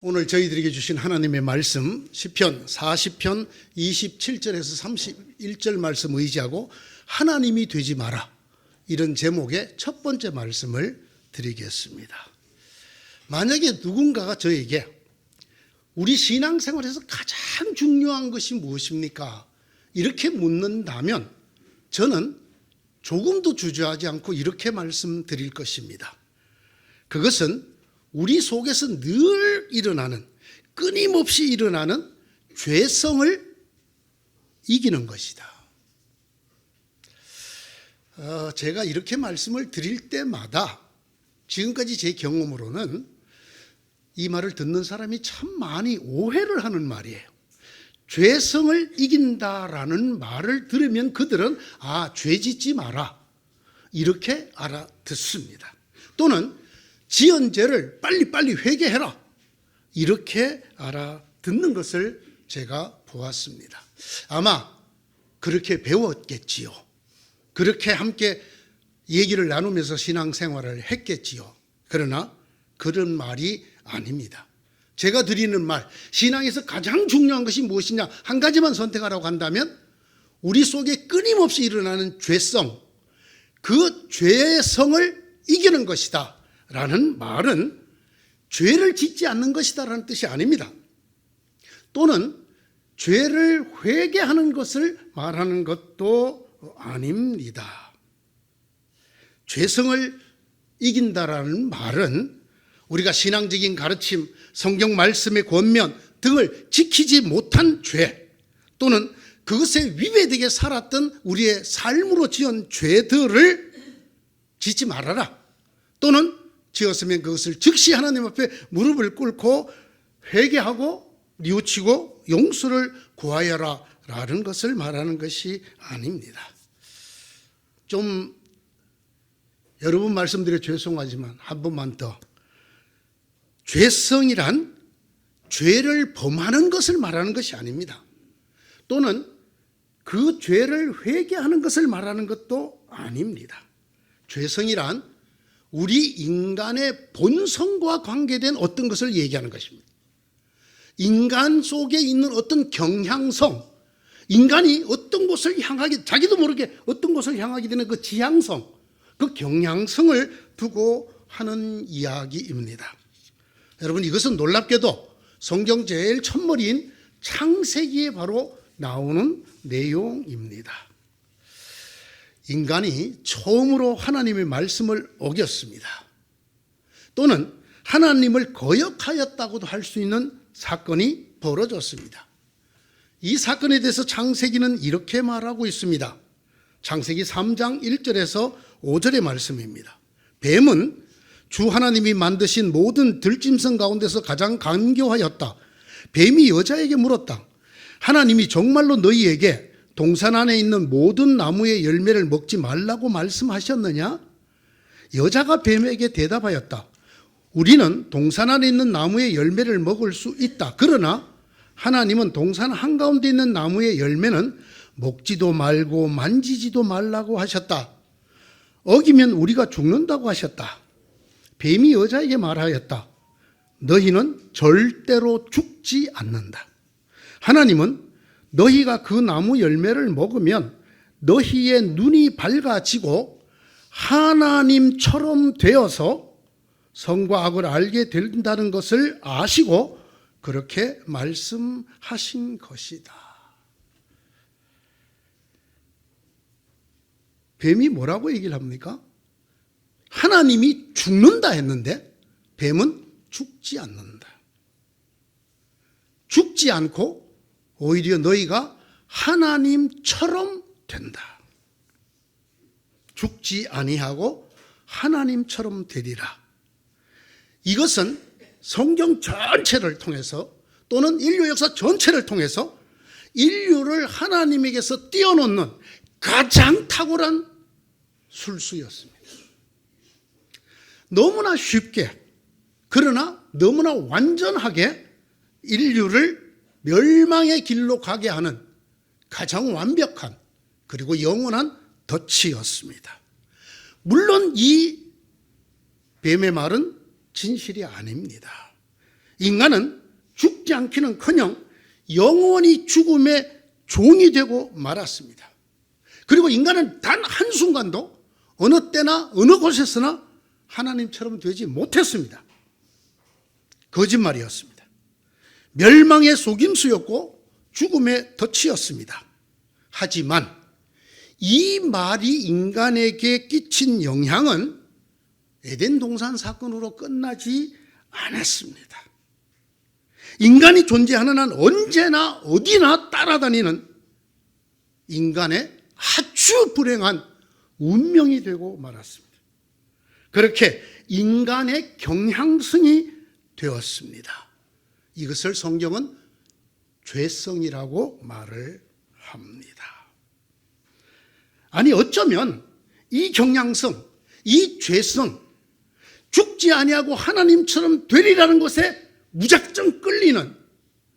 오늘 저희들에게 주신 하나님의 말씀 시편 40편 27절에서 31절 말씀 의지하고 하나님이 되지 마라, 이런 제목의 첫 번째 말씀을 드리겠습니다. 만약에 누군가가 저에게 우리 신앙생활에서 가장 중요한 것이 무엇입니까? 이렇게 묻는다면 저는 조금도 주저하지 않고 이렇게 말씀드릴 것입니다. 그것은 우리 속에서 늘 일어나는, 끊임없이 일어나는 죄성을 이기는 것이다. 제가 이렇게 말씀을 드릴 때마다 지금까지 제 경험으로는 이 말을 듣는 사람이 참 많이 오해를 하는 말이에요. 죄성을 이긴다라는 말을 들으면 그들은 죄 짓지 마라, 이렇게 알아듣습니다. 또는 지은 죄를 빨리빨리 회개해라, 이렇게 알아듣는 것을 제가 보았습니다. 아마 그렇게 배웠겠지요. 그렇게 함께 얘기를 나누면서 신앙생활을 했겠지요. 그러나 그런 말이 아닙니다. 제가 드리는 말, 신앙에서 가장 중요한 것이 무엇이냐, 한 가지만 선택하라고 한다면 우리 속에 끊임없이 일어나는 죄성, 그 죄성을 이기는 것이다 라는 말은 죄를 짓지 않는 것이다 라는 뜻이 아닙니다. 또는 죄를 회개하는 것을 말하는 것도 아닙니다. 죄성을 이긴다라는 말은 우리가 신앙적인 가르침, 성경 말씀의 권면 등을 지키지 못한 죄, 또는 그것에 위배되게 살았던 우리의 삶으로 지은 죄들을 짓지 말아라, 또는 지었으면 그것을 즉시 하나님 앞에 무릎을 꿇고 회개하고 뉘우치고 용서를 구하여라 라는 것을 말하는 것이 아닙니다. 좀 여러 번 말씀드려 죄송하지만 한 번만 더, 죄성이란 죄를 범하는 것을 말하는 것이 아닙니다. 또는 그 죄를 회개하는 것을 말하는 것도 아닙니다. 죄성이란 우리 인간의 본성과 관계된 어떤 것을 얘기하는 것입니다. 인간 속에 있는 어떤 경향성, 인간이 어떤 곳을 향하게, 자기도 모르게 어떤 곳을 향하게 되는 그 지향성, 그 경향성을 두고 하는 이야기입니다. 여러분, 이것은 놀랍게도 성경 제일 첫머리인 창세기에 바로 나오는 내용입니다. 인간이 처음으로 하나님의 말씀을 어겼습니다. 또는 하나님을 거역하였다고도 할 수 있는 사건이 벌어졌습니다. 이 사건에 대해서 창세기는 이렇게 말하고 있습니다. 창세기 3장 1절에서 5절의 말씀입니다. 뱀은 주 하나님이 만드신 모든 들짐승 가운데서 가장 간교하였다. 뱀이 여자에게 물었다. 하나님이 정말로 너희에게 동산 안에 있는 모든 나무의 열매를 먹지 말라고 말씀하셨느냐? 여자가 뱀에게 대답하였다. 우리는 동산 안에 있는 나무의 열매를 먹을 수 있다. 그러나 하나님은 동산 한가운데 있는 나무의 열매는 먹지도 말고 만지지도 말라고 하셨다. 어기면 우리가 죽는다고 하셨다. 뱀이 여자에게 말하였다. 너희는 절대로 죽지 않는다. 하나님은 너희가 그 나무 열매를 먹으면 너희의 눈이 밝아지고 하나님처럼 되어서 선과 악을 알게 된다는 것을 아시고 그렇게 말씀하신 것이다. 뱀이 뭐라고 얘기를 합니까? 하나님이 죽는다 했는데 뱀은 죽지 않는다. 죽지 않고 오히려 너희가 하나님처럼 된다. 죽지 아니하고 하나님처럼 되리라. 이것은 성경 전체를 통해서 또는 인류 역사 전체를 통해서 인류를 하나님에게서 띄어놓는 가장 탁월한 술수였습니다. 너무나 쉽게, 그러나 너무나 완전하게 인류를 멸망의 길로 가게 하는 가장 완벽한 그리고 영원한 덫이었습니다. 물론 이 뱀의 말은 진실이 아닙니다. 인간은 죽지 않기는커녕 영원히 죽음의 종이 되고 말았습니다. 그리고 인간은 단 한순간도 어느 때나 어느 곳에서나 하나님처럼 되지 못했습니다. 거짓말이었습니다. 멸망의 속임수였고 죽음의 덫이었습니다. 하지만 이 말이 인간에게 끼친 영향은 에덴 동산 사건으로 끝나지 않았습니다. 인간이 존재하는 한 언제나 어디나 따라다니는 인간의 아주 불행한 운명이 되고 말았습니다. 그렇게 인간의 경향성이 되었습니다. 이것을 성경은 죄성이라고 말을 합니다. 아니 어쩌면 이 경향성, 이 죄성, 죽지 아니하고 하나님처럼 되리라는 것에 무작정 끌리는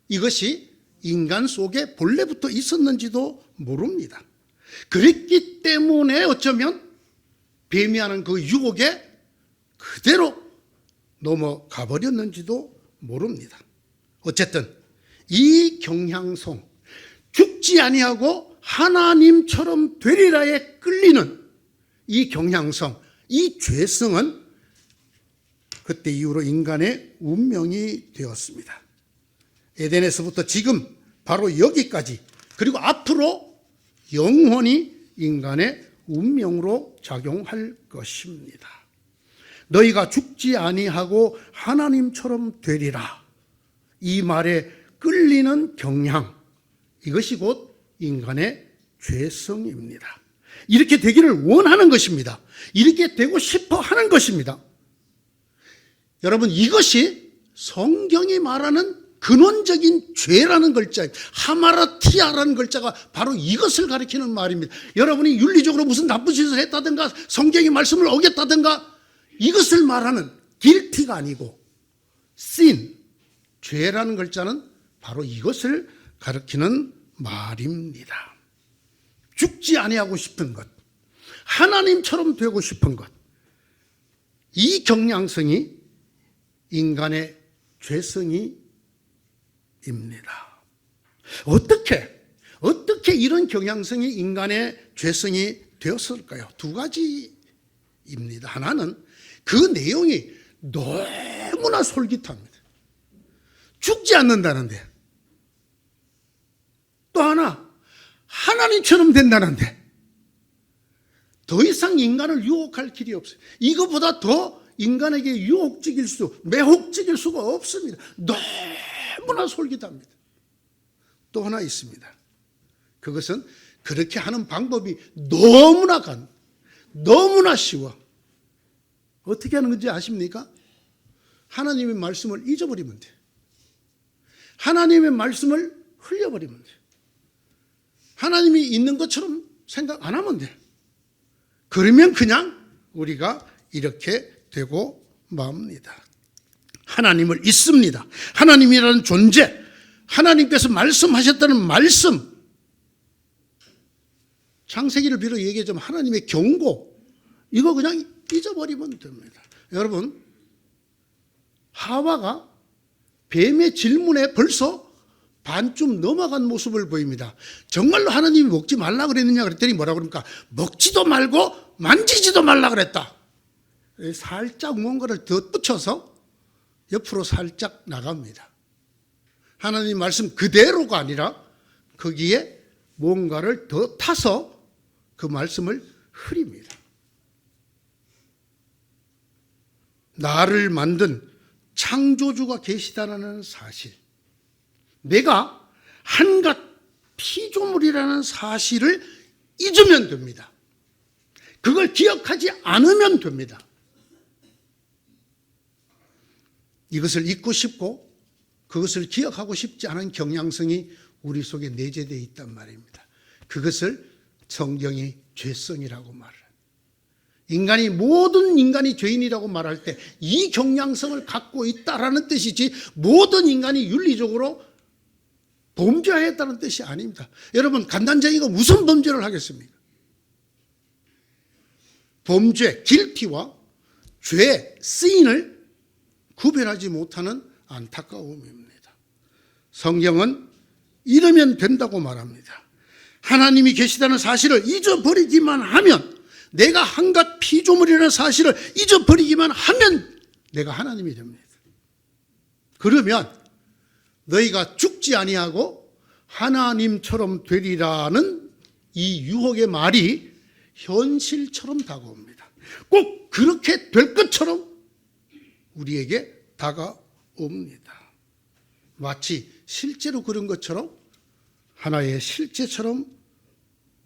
이것이 인간 속에 본래부터 있었는지도 모릅니다. 그랬기 때문에 어쩌면 뱀이 하는 그 유혹에 그대로 넘어가 버렸는지도 모릅니다. 어쨌든 이 경향성, 죽지 아니하고 하나님처럼 되리라에 끌리는 이 경향성, 이 죄성은 그때 이후로 인간의 운명이 되었습니다. 에덴에서부터 지금 바로 여기까지, 그리고 앞으로 영원히 인간의 운명으로 작용할 것입니다. 너희가 죽지 아니하고 하나님처럼 되리라. 이 말에 끌리는 경향, 이것이 곧 인간의 죄성입니다. 이렇게 되기를 원하는 것입니다. 이렇게 되고 싶어 하는 것입니다. 여러분, 이것이 성경이 말하는 근원적인 죄라는 글자, 하마라티아라는 글자가 바로 이것을 가리키는 말입니다. 여러분이 윤리적으로 무슨 나쁜 짓을 했다든가 성경의 말씀을 어겼다든가 이것을 말하는 guilty가 아니고 sin, 죄라는 글자는 바로 이것을 가리키는 말입니다. 죽지 아니하고 싶은 것, 하나님처럼 되고 싶은 것, 이 경향성이 인간의 죄성이 입니다. 어떻게 이런 경향성이 인간의 죄성이 되었을까요? 두 가지입니다. 하나는 그 내용이 너무나 솔깃합니다. 죽지 않는다는데, 또 하나 하나님처럼 된다는데 더 이상 인간을 유혹할 길이 없어요. 이거보다 더 인간에게 매혹적일 수가 없습니다. 너무나 솔깃합니다. 또 하나 있습니다. 그것은 그렇게 하는 방법이 너무나 쉬워. 어떻게 하는 건지 아십니까? 하나님의 말씀을 잊어버리면 돼요. 하나님의 말씀을 흘려버리면 돼요. 하나님이 있는 것처럼 생각 안 하면 돼요. 그러면 그냥 우리가 이렇게 되고 맙니다. 하나님을 잊습니다. 하나님이라는 존재, 하나님께서 말씀하셨다는 말씀, 창세기를 비롯 얘기하자면 하나님의 경고, 이거 그냥 잊어버리면 됩니다. 여러분, 하와가 뱀의 질문에 벌써 반쯤 넘어간 모습을 보입니다. 정말로 하나님이 먹지 말라 그랬느냐 그랬더니 뭐라고 그럽니까? 먹지도 말고 만지지도 말라 그랬다. 살짝 뭔가를 덧붙여서 옆으로 살짝 나갑니다. 하나님 말씀 그대로가 아니라 거기에 뭔가를 더 타서 그 말씀을 흐립니다. 나를 만든 창조주가 계시다는 사실, 내가 한갓 피조물이라는 사실을 잊으면 됩니다. 그걸 기억하지 않으면 됩니다. 이것을 잊고 싶고 그것을 기억하고 싶지 않은 경향성이 우리 속에 내재되어 있단 말입니다. 그것을 성경이 죄성이라고 말을 합니다. 모든 인간이 죄인이라고 말할 때 이 경향성을 갖고 있다라는 뜻이지 모든 인간이 윤리적으로 범죄했다는 뜻이 아닙니다. 여러분, 간단쟁이가 무슨 범죄를 하겠습니까? 범죄, guilty와 죄, sin을 구별하지 못하는 안타까움입니다. 성경은 이러면 된다고 말합니다. 하나님이 계시다는 사실을 잊어버리기만 하면, 내가 한갓 피조물이라는 사실을 잊어버리기만 하면 내가 하나님이 됩니다. 그러면 너희가 죽지 아니하고 하나님처럼 되리라는 이 유혹의 말이 현실처럼 다가옵니다. 꼭 그렇게 될 것처럼 우리에게 다가옵니다. 마치 실제로 그런 것처럼 하나의 실제처럼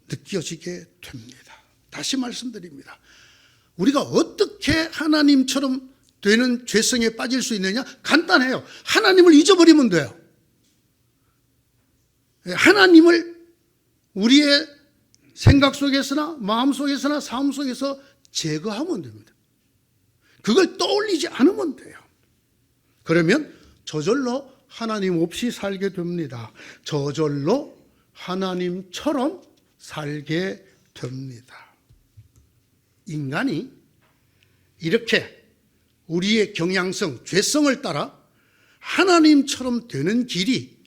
느껴지게 됩니다. 다시 말씀드립니다. 우리가 어떻게 하나님처럼 되는 죄성에 빠질 수 있느냐? 간단해요. 하나님을 잊어버리면 돼요. 하나님을 우리의 생각 속에서나 마음 속에서나 삶 속에서 제거하면 됩니다. 그걸 떠올리지 않으면 돼요. 그러면 저절로 하나님 없이 살게 됩니다. 저절로 하나님처럼 살게 됩니다. 인간이 이렇게 우리의 경향성, 죄성을 따라 하나님처럼 되는 길이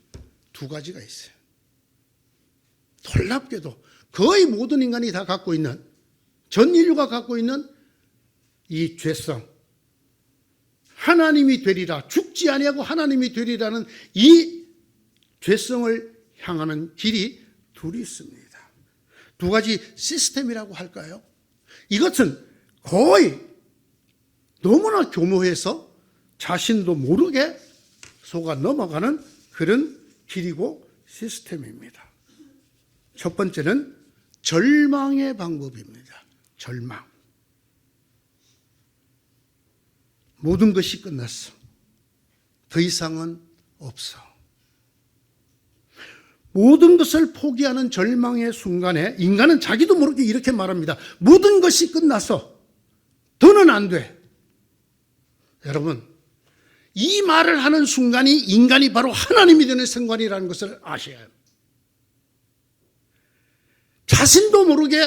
두 가지가 있어요. 놀랍게도 거의 모든 인간이 다 갖고 있는, 전 인류가 갖고 있는 이 죄성, 하나님이 되리라, 죽지 아니하고 하나님이 되리라는 이 죄성을 향하는 길이 둘이 있습니다. 두 가지 시스템이라고 할까요? 이것은 거의 너무나 교묘해서 자신도 모르게 속아 넘어가는 그런 길이고 시스템입니다. 첫 번째는 절망의 방법입니다. 절망. 모든 것이 끝났어. 더 이상은 없어. 모든 것을 포기하는 절망의 순간에 인간은 자기도 모르게 이렇게 말합니다. 모든 것이 끝났어. 더는 안 돼. 여러분, 이 말을 하는 순간이 인간이 바로 하나님이 되는 순간이라는 것을 아셔야 해요. 자신도 모르게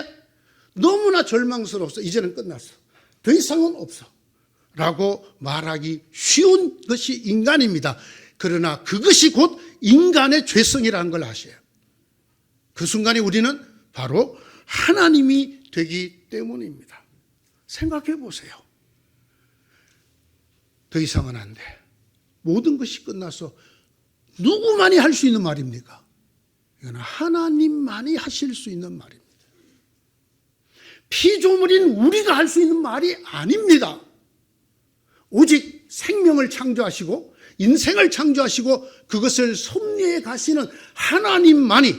너무나 절망스러웠어. 이제는 끝났어. 더 이상은 없어. 라고 말하기 쉬운 것이 인간입니다. 그러나 그것이 곧 인간의 죄성이라는 걸 아셔야 해요. 그 순간에 우리는 바로 하나님이 되기 때문입니다. 생각해 보세요. 더 이상은 안 돼. 모든 것이 끝나서 누구만이 할 수 있는 말입니까? 이건 하나님만이 하실 수 있는 말입니다. 피조물인 우리가 할 수 있는 말이 아닙니다. 오직 생명을 창조하시고 인생을 창조하시고 그것을 섭리해 가시는 하나님만이,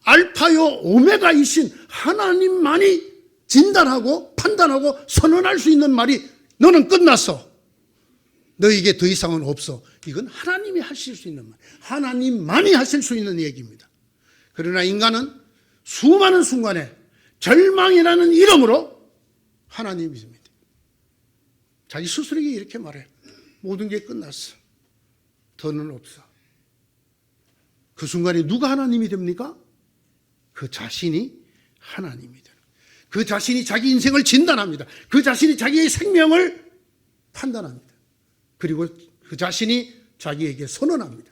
알파요 오메가이신 하나님만이 진단하고 판단하고 선언할 수 있는 말이 너는 끝났어. 너에게 더 이상은 없어. 이건 하나님이 하실 수 있는 말. 하나님만이 하실 수 있는 얘기입니다. 그러나 인간은 수많은 순간에 절망이라는 이름으로 하나님이십니다. 자기 스스로에게 이렇게 말해요. 모든 게 끝났어. 더는 없어. 그 순간에 누가 하나님이 됩니까? 그 자신이 하나님이 되는 거예요. 그 자신이 자기 인생을 진단합니다. 그 자신이 자기의 생명을 판단합니다. 그리고 그 자신이 자기에게 선언합니다.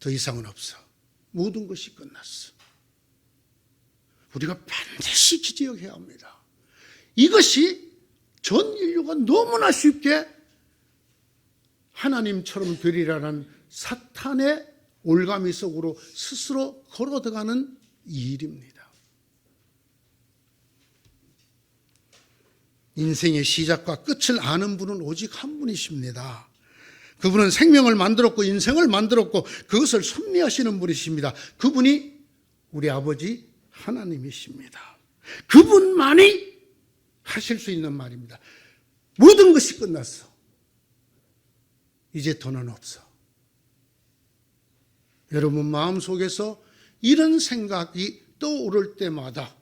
더 이상은 없어. 모든 것이 끝났어. 우리가 반드시 기억해야 합니다. 이것이 전 인류가 너무나 쉽게 하나님처럼 되리라는 사탄의 올가미 속으로 스스로 걸어들어가는 일입니다. 인생의 시작과 끝을 아는 분은 오직 한 분이십니다. 그분은 생명을 만들었고 인생을 만들었고 그것을 섭리하시는 분이십니다. 그분이 우리 아버지 하나님이십니다. 그분만이 하실 수 있는 말입니다. 모든 것이 끝났어. 이제 더는 없어. 여러분 마음속에서 이런 생각이 떠오를 때마다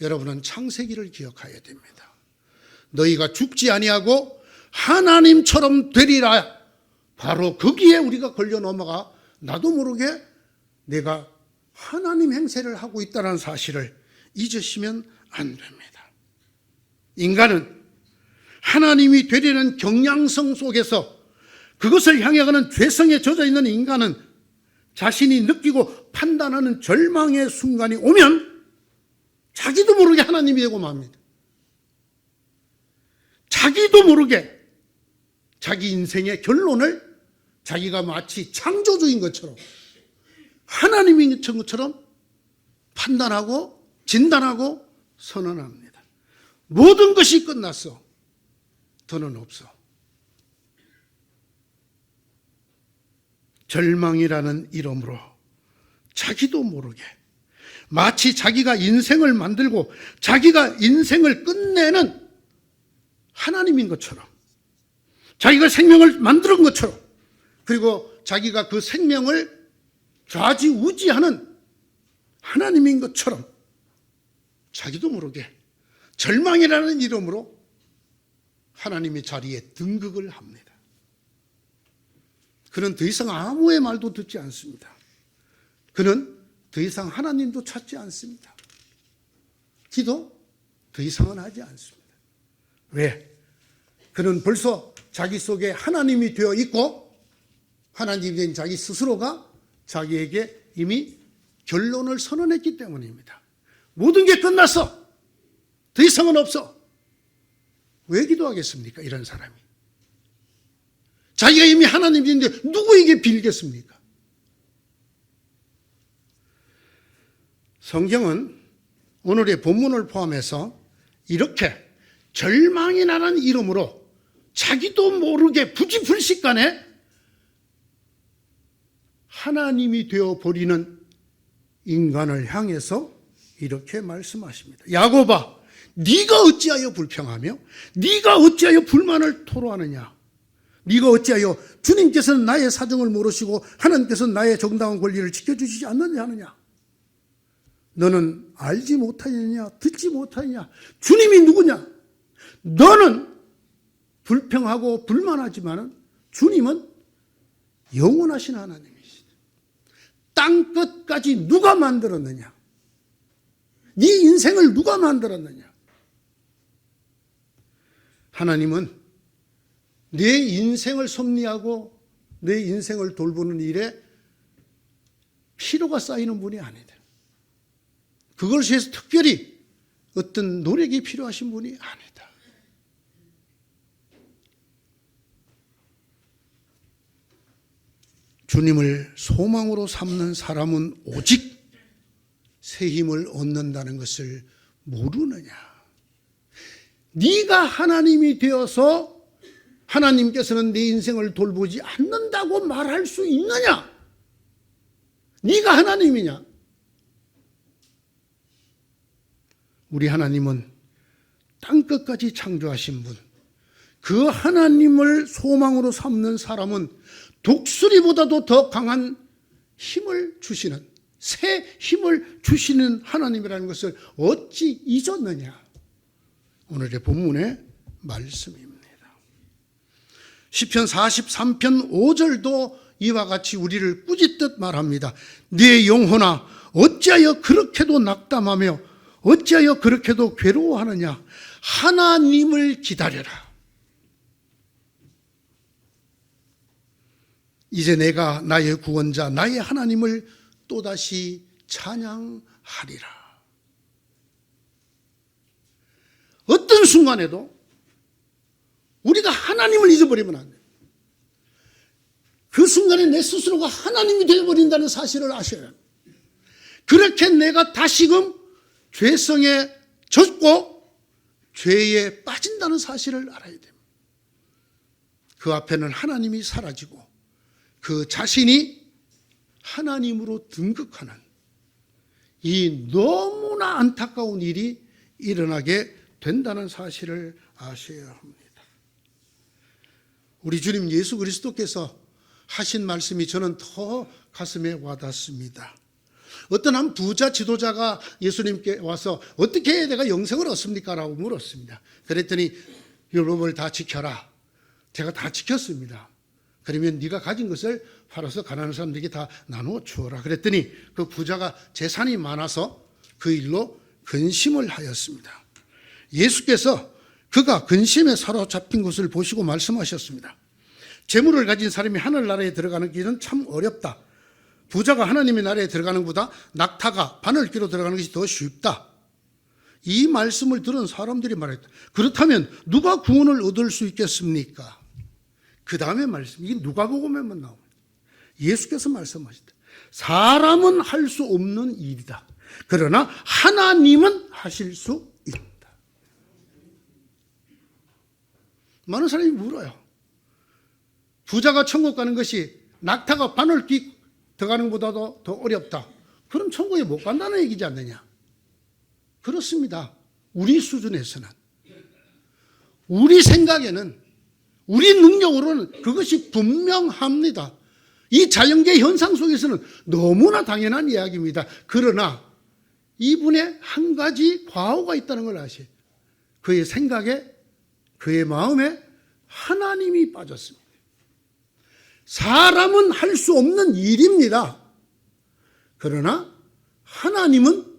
여러분은 창세기를 기억해야 됩니다. 너희가 죽지 아니하고 하나님처럼 되리라. 바로 거기에 우리가 걸려 넘어가 나도 모르게 내가 하나님 행세를 하고 있다는 사실을 잊으시면 안 됩니다. 인간은 하나님이 되려는 경향성 속에서 그것을 향해 가는 죄성에 젖어 있는 인간은 자신이 느끼고 판단하는 절망의 순간이 오면 자기도 모르게 하나님이 되고 맙니다. 자기도 모르게 자기 인생의 결론을 자기가 마치 창조주인 것처럼 하나님인 것처럼 판단하고 진단하고 선언합니다. 모든 것이 끝났어. 더는 없어. 절망이라는 이름으로 자기도 모르게 마치 자기가 인생을 만들고 자기가 인생을 끝내는 하나님인 것처럼, 자기가 생명을 만드는 것처럼, 그리고 자기가 그 생명을 좌지우지하는 하나님인 것처럼 자기도 모르게 절망이라는 이름으로 하나님의 자리에 등극을 합니다. 그는 더 이상 아무의 말도 듣지 않습니다. 그는 더 이상 하나님도 찾지 않습니다. 기도 더 이상은 하지 않습니다. 왜? 그는 벌써 자기 속에 하나님이 되어 있고 하나님이 된 자기 스스로가 자기에게 이미 결론을 선언했기 때문입니다. 모든 게 끝났어. 더 이상은 없어. 왜 기도하겠습니까? 이런 사람이. 자기가 이미 하나님인데 누구에게 빌겠습니까? 성경은 오늘의 본문을 포함해서 이렇게 절망이라는 이름으로 자기도 모르게 부지불식간에 하나님이 되어버리는 인간을 향해서 이렇게 말씀하십니다. 야곱아, 네가 어찌하여 불평하며 네가 어찌하여 불만을 토로하느냐? 네가 어찌하여 주님께서는 나의 사정을 모르시고 하나님께서는 나의 정당한 권리를 지켜주시지 않느냐 하느냐? 너는 알지 못하느냐? 듣지 못하느냐? 주님이 누구냐? 너는 불평하고 불만하지만 주님은 영원하신 하나님이시다. 땅 끝까지 누가 만들었느냐? 네 인생을 누가 만들었느냐? 하나님은 내 인생을 섭리하고 내 인생을 돌보는 일에 필요가 쌓이는 분이 아니다. 그걸 위해서 특별히 어떤 노력이 필요하신 분이 아니다. 주님을 소망으로 삼는 사람은 오직 새 힘을 얻는다는 것을 모르느냐? 네가 하나님이 되어서 하나님께서는 내 인생을 돌보지 않는다고 말할 수 있느냐? 네가 하나님이냐? 우리 하나님은 땅끝까지 창조하신 분, 그 하나님을 소망으로 삼는 사람은 독수리보다도 더 강한 힘을 주시는, 새 힘을 주시는 하나님이라는 것을 어찌 잊었느냐? 오늘의 본문의 말씀입니다. 시편 43편 5절도 이와 같이 우리를 꾸짖듯 말합니다. 네 영혼아, 어찌하여 그렇게도 낙담하며 어찌하여 그렇게도 괴로워하느냐? 하나님을 기다려라. 이제 내가 나의 구원자, 나의 하나님을 또다시 찬양하리라. 어떤 순간에도 우리가 하나님을 잊어버리면 안 돼요. 그 순간에 내 스스로가 하나님이 되어버린다는 사실을 아셔야 해요. 그렇게 내가 다시금 죄성에 젖고 죄에 빠진다는 사실을 알아야 됩니다. 그 앞에는 하나님이 사라지고 그 자신이 하나님으로 등극하는 이 너무나 안타까운 일이 일어나게 된다는 사실을 아셔야 합니다. 우리 주님 예수 그리스도께서 하신 말씀이 저는 더 가슴에 와닿습니다. 어떤 한 부자 지도자가 예수님께 와서 어떻게 해야 내가 영생을 얻습니까? 라고 물었습니다. 그랬더니 율법을 다 지켜라. 제가 다 지켰습니다. 그러면 네가 가진 것을 팔아서 가난한 사람들에게 다 나누어 주어라. 그랬더니 그 부자가 재산이 많아서 그 일로 근심을 하였습니다. 예수께서 그가 근심에 사로잡힌 것을 보시고 말씀하셨습니다. 재물을 가진 사람이 하늘나라에 들어가는 길은 참 어렵다. 부자가 하나님의 나라에 들어가는 것보다 낙타가 바늘귀로 들어가는 것이 더 쉽다. 이 말씀을 들은 사람들이 말했다. 그렇다면 누가 구원을 얻을 수 있겠습니까? 그 다음에 말씀, 이게 누가복음에만 나옵니다. 예수께서 말씀하셨다. 사람은 할 수 없는 일이다. 그러나 하나님은 하실 수 있다. 많은 사람이 물어요. 부자가 천국 가는 것이 낙타가 바늘귀 들어가는 것보다도 더 어렵다. 그럼 천국에 못 간다는 얘기지 않느냐? 그렇습니다. 우리 수준에서는, 우리 생각에는, 우리 능력으로는 그것이 분명합니다. 이 자연계 현상 속에서는 너무나 당연한 이야기입니다. 그러나 이분의 한 가지 과오가 있다는 걸 아셔요. 그의 생각에, 그의 마음에 하나님이 빠졌습니다. 사람은 할 수 없는 일입니다. 그러나 하나님은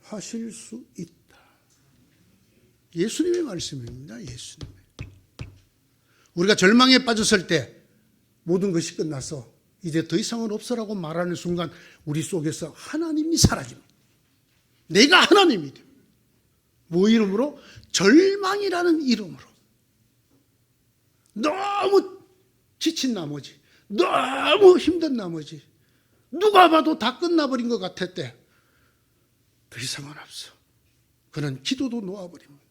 하실 수 있다. 예수님의 말씀입니다. 예수님. 우리가 절망에 빠졌을 때 모든 것이 끝나서 이제 더 이상은 없어라고 말하는 순간 우리 속에서 하나님이 사라집니다. 내가 하나님이 됩니다. 뭐 이름으로? 절망이라는 이름으로. 너무 지친 나머지, 너무 힘든 나머지, 누가 봐도 다 끝나버린 것 같을 때 더 이상은 없어. 그는 기도도 놓아버립니다.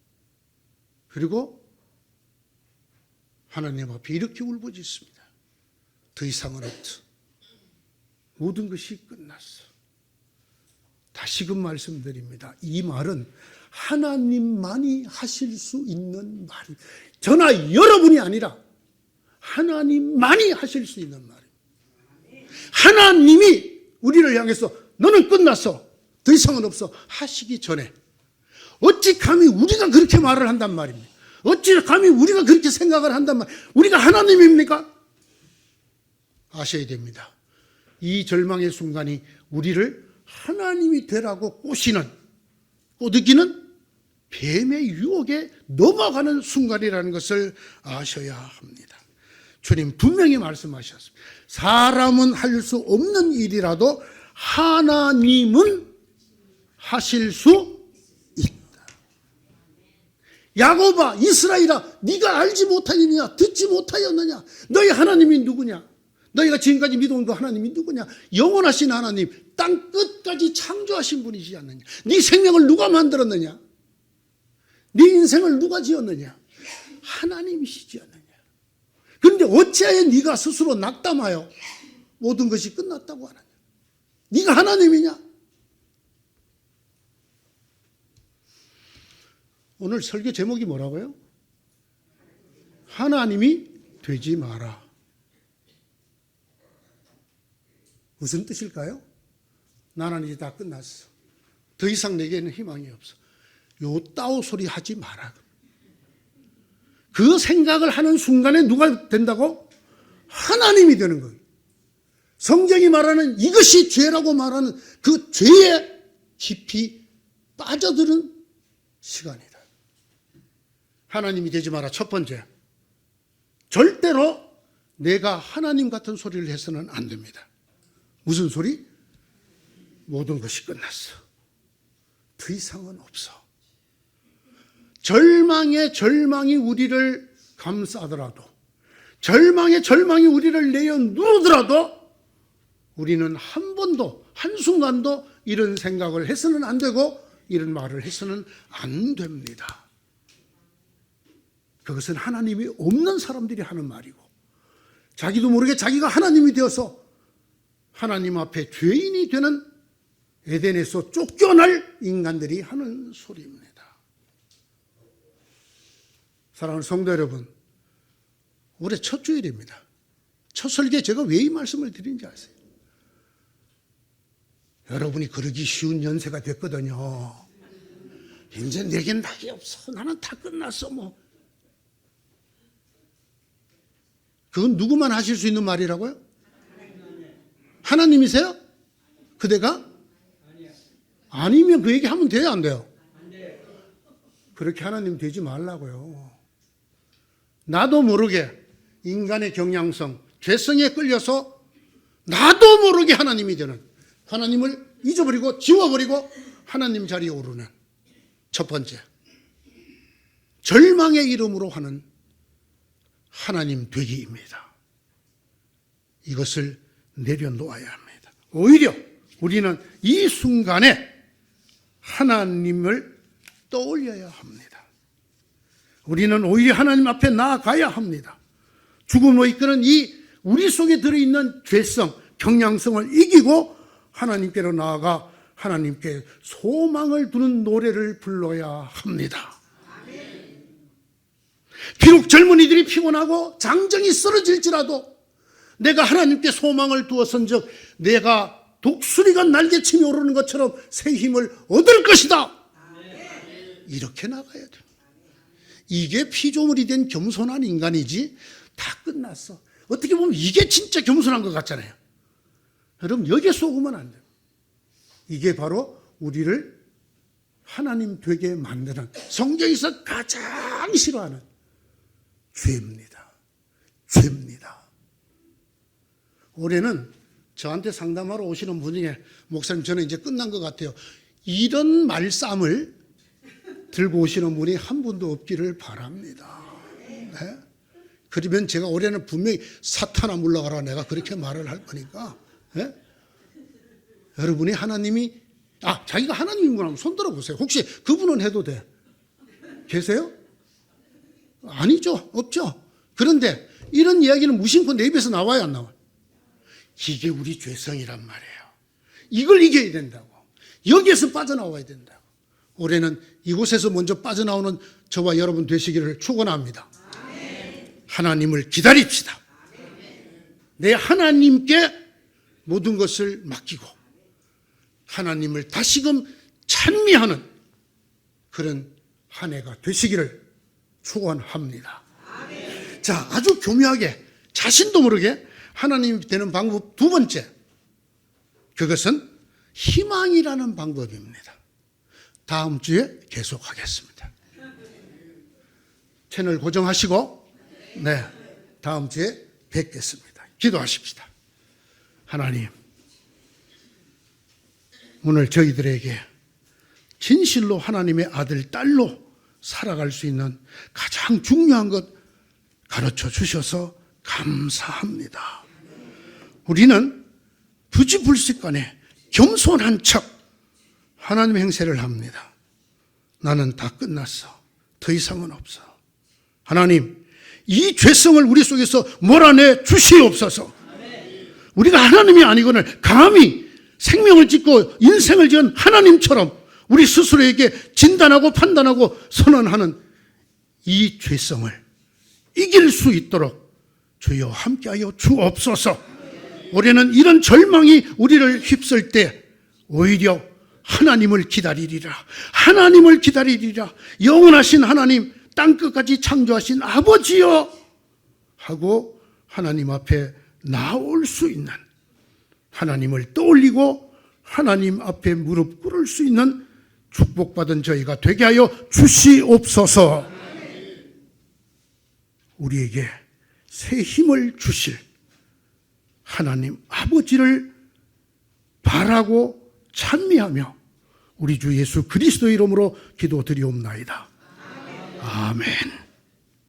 그리고 하나님 앞에 이렇게 울부짖습니다. 더 이상은 없어. 모든 것이 끝났어. 다시금 말씀드립니다. 이 말은 하나님만이 하실 수 있는 말입니다. 저나 여러분이 아니라 하나님만이 하실 수 있는 말입니다. 하나님이 우리를 향해서 너는 끝났어. 더 이상은 없어. 하시기 전에 어찌 감히 우리가 그렇게 말을 한단 말입니다. 어찌 감히 우리가 그렇게 생각을 한단 말입니다. 우리가 하나님입니까? 아셔야 됩니다. 이 절망의 순간이 우리를 하나님이 되라고 꼬드기는 뱀의 유혹에 넘어가는 순간이라는 것을 아셔야 합니다. 주님 분명히 말씀하셨습니다. 사람은 할 수 없는 일이라도 하나님은 하실 수 있다. 야곱아, 이스라엘아, 네가 알지 못하느냐, 듣지 못하였느냐? 너희 하나님이 누구냐? 너희가 지금까지 믿어온 그 하나님이 누구냐? 영원하신 하나님, 땅 끝까지 창조하신 분이지 않느냐? 네 생명을 누가 만들었느냐? 네 인생을 누가 지었느냐? 하나님이시지 않느냐? 그런데 어찌하여 네가 스스로 낙담하여 모든 것이 끝났다고 하느냐? 네가 하나님이냐? 오늘 설교 제목이 뭐라고요? 하나님이 되지 마라. 무슨 뜻일까요? 나는 이제 다 끝났어. 더 이상 내게는 희망이 없어. 요 따오 소리 하지 마라. 그 생각을 하는 순간에 누가 된다고? 하나님이 되는 거예요. 성경이 말하는 이것이 죄라고 말하는 그 죄에 깊이 빠져드는 시간이다. 하나님이 되지 마라. 첫 번째, 절대로 내가 하나님 같은 소리를 해서는 안 됩니다. 무슨 소리? 모든 것이 끝났어. 더 이상은 없어. 절망이 우리를 감싸더라도, 절망이 우리를 내어 누르더라도 우리는 한 번도, 한순간도 이런 생각을 해서는 안 되고 이런 말을 해서는 안 됩니다. 그것은 하나님이 없는 사람들이 하는 말이고, 자기도 모르게 자기가 하나님이 되어서 하나님 앞에 죄인이 되는 에덴에서 쫓겨날 인간들이 하는 소리입니다. 사랑하는 성도 여러분, 올해 첫 주일입니다. 첫 설교에 제가 왜 이 말씀을 드린지 아세요? 여러분이 그러기 쉬운 연세가 됐거든요. 이제 내겐 낙이 없어. 나는 다 끝났어 뭐. 그건 누구만 하실 수 있는 말이라고요? 하나님이세요? 그대가? 아니면 그 얘기 하면 돼요, 안 돼요? 그렇게 하나님 되지 말라고요. 나도 모르게 인간의 경향성, 죄성에 끌려서 나도 모르게 하나님이 되는, 하나님을 잊어버리고 지워버리고 하나님 자리에 오르는 첫 번째, 절망의 이름으로 하는 하나님 되기입니다. 이것을 내려놓아야 합니다. 오히려 우리는 이 순간에 하나님을 떠올려야 합니다. 우리는 오히려 하나님 앞에 나아가야 합니다. 죽음으로 이끄는 이 우리 속에 들어있는 죄성, 경향성을 이기고 하나님께로 나아가 하나님께 소망을 두는 노래를 불러야 합니다. 비록 젊은이들이 피곤하고 장정이 쓰러질지라도 내가 하나님께 소망을 두었은즉 내가 독수리가 날개치며 오르는 것처럼 새 힘을 얻을 것이다. 이렇게 나가야 됩니다. 이게 피조물이 된 겸손한 인간이지 다 끝났어. 어떻게 보면 이게 진짜 겸손한 것 같잖아요. 여러분 여기에 속으면 안 돼요. 이게 바로 우리를 하나님 되게 만드는, 성경에서 가장 싫어하는 죄입니다. 죄입니다. 올해는 저한테 상담하러 오시는 분 중에 목사님 저는 이제 끝난 것 같아요. 이런 말씀을 들고 오시는 분이 한 분도 없기를 바랍니다. 네? 그러면 제가 올해는 분명히 사탄아 물러가라 내가 그렇게 말을 할 거니까. 네? 여러분이 하나님이 자기가 하나님인 분 하면 손 들어보세요. 혹시 그분은 해도 돼? 계세요? 아니죠. 없죠. 그런데 이런 이야기는 무심코 내 입에서 나와야 안 나와요? 이게 우리 죄성이란 말이에요. 이걸 이겨야 된다고. 여기에서 빠져나와야 된다고. 올해는 이곳에서 먼저 빠져나오는 저와 여러분 되시기를 축원합니다. 하나님을 기다립시다. 내 하나님께 모든 것을 맡기고 하나님을 다시금 찬미하는 그런 한 해가 되시기를 축원합니다. 자, 아주 교묘하게 자신도 모르게 하나님이 되는 방법 두 번째, 그것은 희망이라는 방법입니다. 다음 주에 계속하겠습니다. 채널 고정하시고 다음 주에 뵙겠습니다. 기도하십시다. 하나님, 오늘 저희들에게 진실로 하나님의 아들, 딸로 살아갈 수 있는 가장 중요한 것 가르쳐 주셔서 감사합니다. 우리는 부지불식간에 겸손한 척 하나님 행세를 합니다. 나는 다 끝났어. 더 이상은 없어. 하나님, 이 죄성을 우리 속에서 몰아내 주시옵소서. 우리가 하나님이 아니거늘 감히 생명을 짓고 인생을 지은 하나님처럼 우리 스스로에게 진단하고 판단하고 선언하는 이 죄성을 이길 수 있도록 주여 함께하여 주옵소서. 올해는 이런 절망이 우리를 휩쓸 때 오히려 하나님을 기다리리라. 하나님을 기다리리라. 영원하신 하나님, 땅끝까지 창조하신 아버지여 하고 하나님 앞에 나올 수 있는, 하나님을 떠올리고 하나님 앞에 무릎 꿇을 수 있는 축복받은 저희가 되게 하여 주시옵소서. 우리에게 새 힘을 주실 하나님 아버지를 바라고 찬미하며 우리 주 예수 그리스도의 이름으로 기도드리옵나이다. 아멘.